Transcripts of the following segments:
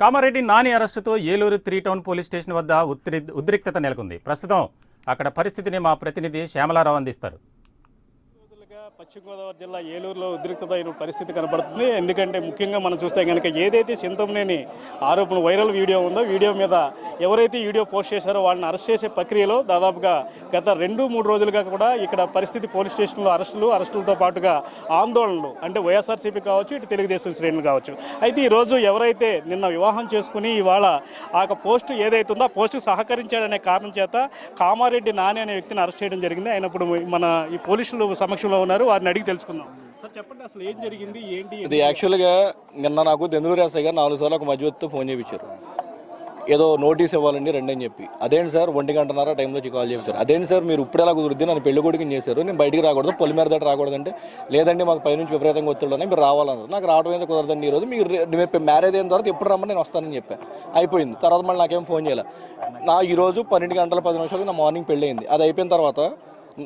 కామారెడ్డి నాని అరెస్టుతో Eluru 3 town police station వద్ద ఉద్రిక్తత నెలకొంది. ప్రస్తుతం అక్కడ పరిస్థితిని మా ప్రతినిధి శ్యామలారావు అందిస్తారు. పశ్చిమ గోదావరి జిల్లా ఏలూరులో ఉద్రిక్తత అయిన పరిస్థితి కనబడుతుంది. ఎందుకంటే ముఖ్యంగా మనం చూస్తే కనుక ఏదైతే చింతమనేని ఆరోపణ వైరల్ వీడియో ఉందో, వీడియో మీద ఎవరైతే వీడియో పోస్ట్ చేశారో వాళ్ళని అరెస్ట్ చేసే ప్రక్రియలో దాదాపుగా గత 2-3 రోజులుగా కూడా ఇక్కడ పరిస్థితి పోలీస్ స్టేషన్లో అరెస్టులతో పాటుగా ఆందోళనలు, అంటే వైఎస్ఆర్సీపీ కావచ్చు, ఇటు తెలుగుదేశం శ్రేణులు కావచ్చు. అయితే ఈరోజు ఎవరైతే నిన్న వివాహం చేసుకుని ఇవాళ ఆ పోస్టు ఏదైతే ఉందో ఆ పోస్టుకు సహకరించాడనే కారణం చేత కామారెడ్డి నాని అనే వ్యక్తిని అరెస్ట్ చేయడం జరిగింది. అయినప్పుడు మన ఈ పోలీసులు సమక్షంలో ఉన్నారు, వారిని అడిగి తెలుసుకుందాం. సార్ చెప్పండి, అసలు ఏం జరిగింది, ఏంటి? ఇది యాక్చువల్గా నిన్న నాకు దెందులూరు ఎస్ఐ గారు 4 సార్లు ఒక మధ్యవర్తితో ఫోన్ చేయించారు. ఏదో నోటీస్ ఇవ్వాలండి రండి అని చెప్పి. అదేంటి సార్ 1 గంటన్నర టైంలో కాల్ చేయించారు. అదేంటి సార్ మీరు ఇప్పుడు ఎలా కుదురుద్ది, నన్ను పెళ్లి కొడుకుని చేశారు, నేను బయటికి రాకూడదు, పొలి మీద దాటి రాకూడదంటే లేదండి మాకు పైనుంచి విపరీతంగా ఒత్తిడి మీరు రావాలన్నారు. నాకు రావడం అయితే కుదరదండి, ఈరోజు మీరు మ్యారేజ్ అయిన తర్వాత ఎప్పుడు రమ్మని నేను వస్తానని చెప్పాను. అయిపోయింది. తర్వాత మళ్ళీ నాకేం ఫోన్ చేయాలి. నా ఈరోజు 12 గంటల 10 నిమిషాలకు నా మార్నింగ్ పెళ్ళి అయింది. అది అయిపోయిన తర్వాత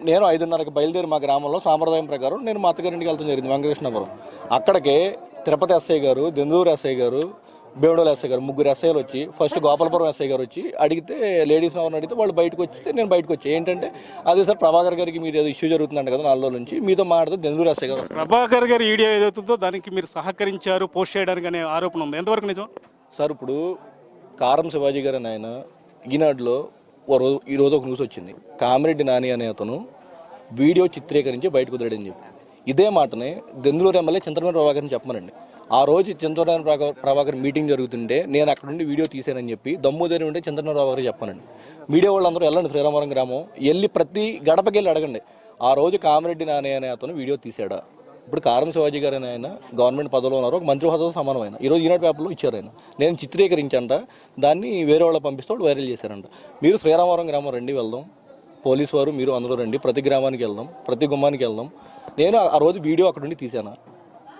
నేను 5:30కి బయలుదేరి మా గ్రామంలో సాంప్రదాయం ప్రకారం నేను మా అత్తగారింటికి వెళ్తాం జరిగింది, వెంకటకృష్ణపురం. అక్కడికే తిరుపతి ఎస్ఐ గారు, దెందులూరు ఎస్ఐ గారు, బేవడోలు ఎస్ఐ గారు, 3 ఎస్ఐలు వచ్చి, ఫస్ట్ గోపాలపురం ఎస్ఐ గారు వచ్చి అడిగితే, లేడీస్ ఎవరిని అడిగితే వాళ్ళు బయటకు వచ్చి నేను బయటకు వచ్చి ఏంటంటే అదే సార్ ప్రభాకర్ గారికి మీరు ఏదో ఇష్యూ జరుగుతుందంట కదా 4 రోజుల నుంచి, మీతో మాట్లాడితే దెందులూరు ఎస్ఐ గారు. ప్రభాకర్ గారి వీడియో ఏదవుతుందో దానికి మీరు సహకరించారు పోస్ట్ చేయడానికి అనే ఆరోపణ ఉంది, ఎంతవరకు నిజం? సార్ ఇప్పుడు కారం శివాజీ గారు అని ఆయన ఈనాడులో ఈరోజు ఒక న్యూస్ వచ్చింది, కామిరెడ్డి నాని అనే అతను వీడియో చిత్రీకరించి బయటకు కుదరడని చెప్పి. ఇదే మాటనే దెందులూరు ఎమ్మెల్యే చింతమనేని ప్రభాకర్ని చెప్పమనండి. ఆ రోజు చింతమనేని ప్రభాకర్ మీటింగ్ జరుగుతుంటే నేను అక్కడ నుండి వీడియో తీసానని చెప్పి దమ్ముదేరి ఉంటే చింతమనేని ప్రభాకర్ చెప్పానండి. మీడియా వాళ్ళందరూ వెళ్ళండి శ్రీరామవరం గ్రామం వెళ్ళి ప్రతి గడపకి వెళ్ళి అడగండి, ఆ రోజు కామిరెడ్డి నాని అనే అతను వీడియో తీసాడా. ఇప్పుడు కారం శివాజీ గారు అని ఆయన గవర్నమెంట్ పదవిలో ఉన్నారు, ఒక మంత్రి హోదాతో సమానమైన. ఈరోజు ఈనాడు పేపర్లో ఇచ్చారు ఆయన. నేను చిత్రీకరించంట, దాన్ని వేరే వాళ్ళు పంపిస్తే వాళ్ళు వైరల్ చేశారంట. మీరు శ్రీరామవరం గ్రామం రండి, వెళ్దాం, పోలీసు వారు మీరు అందరూ రండి, ప్రతి గ్రామానికి వెళ్దాం, ప్రతి గుమ్మానికి వెళ్దాం. నేను ఆ రోజు వీడియో అక్కడ నుండి తీసాను.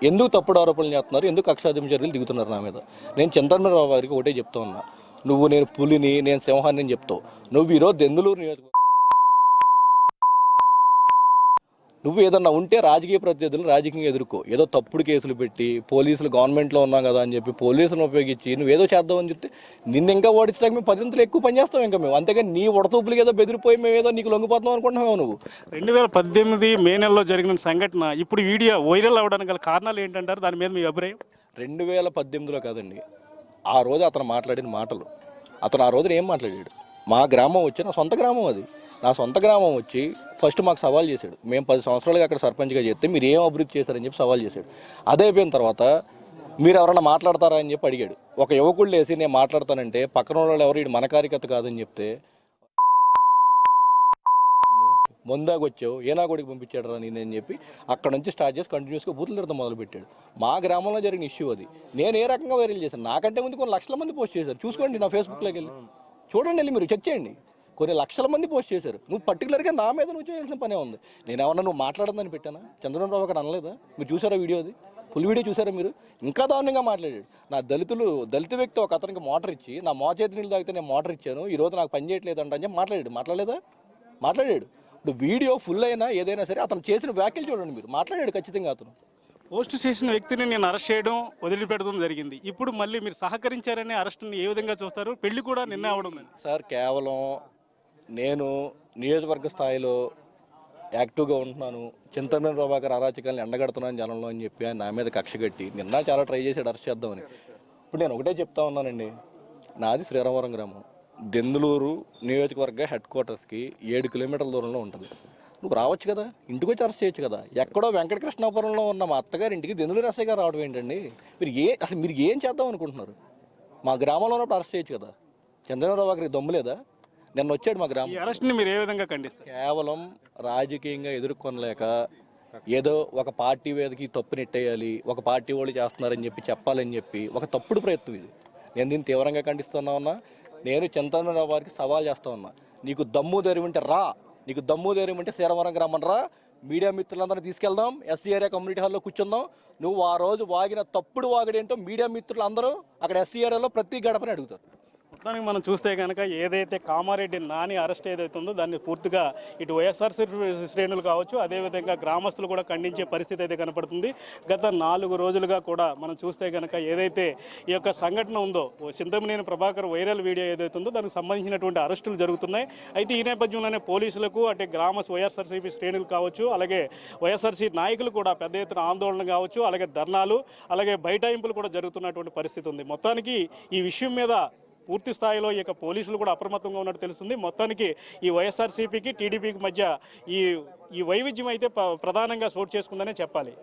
ఎందుకు తప్పుడు ఆరోపణలు చేస్తున్నారు, ఎందుకు కక్షాదింపు చర్యలు దిగుతున్నారు నా మీద? నేను చంద్రబాబు గారికి ఒకటే చెప్తా ఉన్నా, నువ్వు నేను పులిని, నేను సింహాన్ని అని చెప్తావు. నువ్వు ఈరోజు దెందులూరు నియోజకవర్గం నువ్వు ఏదన్నా ఉంటే రాజకీయ ప్రత్యర్థులను రాజకీయంగా ఎదుర్కో. ఏదో తప్పుడు కేసులు పెట్టి పోలీసులు గవర్నమెంట్లో ఉన్నాం కదా అని చెప్పి పోలీసులను ఉపయోగించి నువ్వు ఏదో చేద్దామని చెప్తే నిన్ను ఇంకా ఓడించడానికి మేము 10 ఎక్కువ పని చేస్తాం ఇంకా మేము. అంతేగాని నీ ఉడతూపులకి ఏదో బెదిరిపోయి మేము ఏదో నీకు లొంగిపోతాం అనుకుంటున్నావు నువ్వు. 2018 మే నెలలో జరిగిన సంఘటన ఇప్పుడు వీడియో వైరల్ అవ్వడానికి గల కారణాలు ఏంటంటారు? దాని మీద మీ అభిప్రాయం? 2018లో కాదండి, ఆ రోజు అతను మాట్లాడిన మాటలు. అతను ఆ రోజున ఏం మాట్లాడాడు? మా గ్రామం వచ్చి, నా సొంత గ్రామం అది, నా సొంత గ్రామం వచ్చి ఫస్ట్ మాకు సవాల్ చేశాడు. మేము 10 సంవత్సరాలుగా అక్కడ సర్పంచ్గా చేస్తే మీరు ఏం అభివృద్ధి చేశారని చెప్పి సవాల్ చేశాడు. అదే అయిపోయిన తర్వాత మీరు ఎవరైనా మాట్లాడతారా అని చెప్పి అడిగాడు. ఒక యువకుడు లేసి నేను మాట్లాడతానంటే పక్కన వాళ్ళు ఎవరు, వీడు మన కార్యకర్త కాదని చెప్తే ముందాకు వచ్చావు ఏనా కొడికి పంపించాడు రా నేను అని చెప్పి అక్కడ నుంచి స్టార్ట్ చేసి కంటిన్యూస్గా బూతులు తిడతాం మొదలుపెట్టాడు. మా గ్రామంలో జరిగిన ఇష్యూ అది. నేను ఏ రకంగా వైరల్ చేశాను? నాకంటే ముందు కొన్ని లక్షల మంది పోస్ట్ చేశారు. చూసుకోండి, నా ఫేస్బుక్లోకి వెళ్ళి చూడండి, వెళ్ళి మీరు చెక్ చేయండి. కొన్ని లక్షల మంది పోస్ట్ చేశారు. నువ్వు పర్టికులర్గా నా మీద నువ్వు చేయాల్సిన పనే ఉంది. నేను ఏమన్నా నువ్వు మాట్లాడదని పెట్టానా? చంద్రబాబు ప్రభాకర్ అనలేదా? మీరు చూసారా వీడియో? అది ఫుల్ వీడియో చూసారా మీరు? ఇంకా దారుణంగా మాట్లాడాడు. నా దళిత వ్యక్తి ఒక అతనికి మోటార్ ఇచ్చి, నా చేతి నీళ్ళు తాగితే నేను మోటార్ ఇచ్చాను, ఈరోజు నాకు పని చేయట్లేదు అంట అని చెప్పి మాట్లాడాడు. మాట్లాడాడు. ఇప్పుడు వీడియో ఫుల్ అయినా ఏదైనా సరే అతను చేసిన వ్యాఖ్యలు చూడండి మీరు. మాట్లాడాడు ఖచ్చితంగా. అతను పోస్ట్ చేసిన వ్యక్తిని నేను అరెస్ట్ చేయడం, వదిలిపెట్టడం జరిగింది. ఇప్పుడు మళ్ళీ మీరు సహకరించారని అరెస్ట్ని ఏ విధంగా చూస్తారు? పెళ్లి కూడా నిన్న అవడం సార్, కేవలం నేను నియోజకవర్గ స్థాయిలో యాక్టివ్గా ఉంటున్నాను, చింతమనేని ప్రభాకర్ అరాచకాలను ఎండగడుతున్నాను జనంలో అని చెప్పి ఆయన నా మీద కక్ష కట్టి నిన్న చాలా ట్రై చేశాడు అరెస్ట్ చేద్దామని. ఇప్పుడు నేను ఒకటే చెప్తా ఉన్నానండి, నాది శ్రీరామవరం గ్రామం, దెందులూరు నియోజకవర్గ హెడ్ క్వార్టర్స్కి 7 కిలోమీటర్ల దూరంలో ఉంటుంది. నువ్వు రావచ్చు కదా, ఇంటికి వచ్చి అరెస్ట్ చేయొచ్చు కదా. ఎక్కడో వెంకటకృష్ణాపురంలో ఉన్న మా అత్తగారి ఇంటికి దెందులూరు ఎస్ఐ గారు రావడం ఏంటండి? మీరు ఏం చేద్దాం అనుకుంటున్నారు? మా గ్రామంలో ఉన్నప్పుడు అరెస్ట్ చేయొచ్చు కదా. చంద్రబాబు ప్రభాకర్కి దమ్ము లేదా? నిన్న వచ్చాడు మా గ్రామం. అరెస్ట్ని మీరు ఏ విధంగా ఖండిస్తారు? కేవలం రాజకీయంగా ఎదుర్కొనలేక ఏదో ఒక పార్టీ మీదకి తప్పు నెట్టేయాలి, ఒక పార్టీ వాళ్ళు చేస్తున్నారని చెప్పి చెప్పాలని చెప్పి ఒక తప్పుడు ప్రయత్నం ఇది. నేను దీన్ని తీవ్రంగా ఖండిస్తున్నా ఉన్నా. నేను చంద్రబాబు వారికి సవాల్ చేస్తా ఉన్నా, నీకు దమ్ము ధైర్యం ఉంటే రా, నీకు దమ్ము ధైర్యం ఉంటే శ్రీరామవరం గ్రామం రా, మీడియా మిత్రులందరినీ తీసుకెళ్దాం, ఎస్సీ ఏరియా కమ్యూనిటీ హాల్లో కూర్చుందాం. నువ్వు ఆ రోజు వాగిన తప్పుడు వాగడేంటో మీడియా మిత్రులు అందరూ అక్కడ ఎస్సీ ఏరియాలో ప్రతి గడపని అడుగుతారు. మొత్తానికి మనం చూస్తే కనుక ఏదైతే కామారెడ్డి నాని అరెస్ట్ ఏదైతే ఉందో దాన్ని పూర్తిగా ఇటు వైఎస్ఆర్సీపీ శ్రేణులు కావచ్చు, అదేవిధంగా గ్రామస్తులు కూడా ఖండించే పరిస్థితి అయితే కనపడుతుంది. గత 4 రోజులుగా కూడా మనం చూస్తే కనుక ఏదైతే ఈ యొక్క సంఘటన ఉందో, చింతమనేని ప్రభాకర్ వైరల్ వీడియో ఏదైతే ఉందో దానికి సంబంధించినటువంటి అరెస్టులు జరుగుతున్నాయి. అయితే ఈ నేపథ్యంలోనే పోలీసులకు అంటే వైఎస్ఆర్సీపీ శ్రేణులు కావచ్చు, అలాగే వైఎస్ఆర్సీ నాయకులు కూడా పెద్ద ఎత్తున ఆందోళన కావచ్చు, అలాగే ధర్నాలు, అలాగే బైఠాయింపులు కూడా జరుగుతున్నటువంటి పరిస్థితి ఉంది. మొత్తానికి ఈ విషయం మీద పూర్తి స్థాయిలో ఈ యొక్క పోలీసులు కూడా అప్రమత్తంగా ఉన్నట్టు తెలుస్తుంది. మొత్తానికి ఈ వైఎస్ఆర్సీపీకి టీడీపీకి మధ్య ఈ వైవిధ్యం అయితే ప్రధానంగా చోటు చేసుకుందనే చెప్పాలి.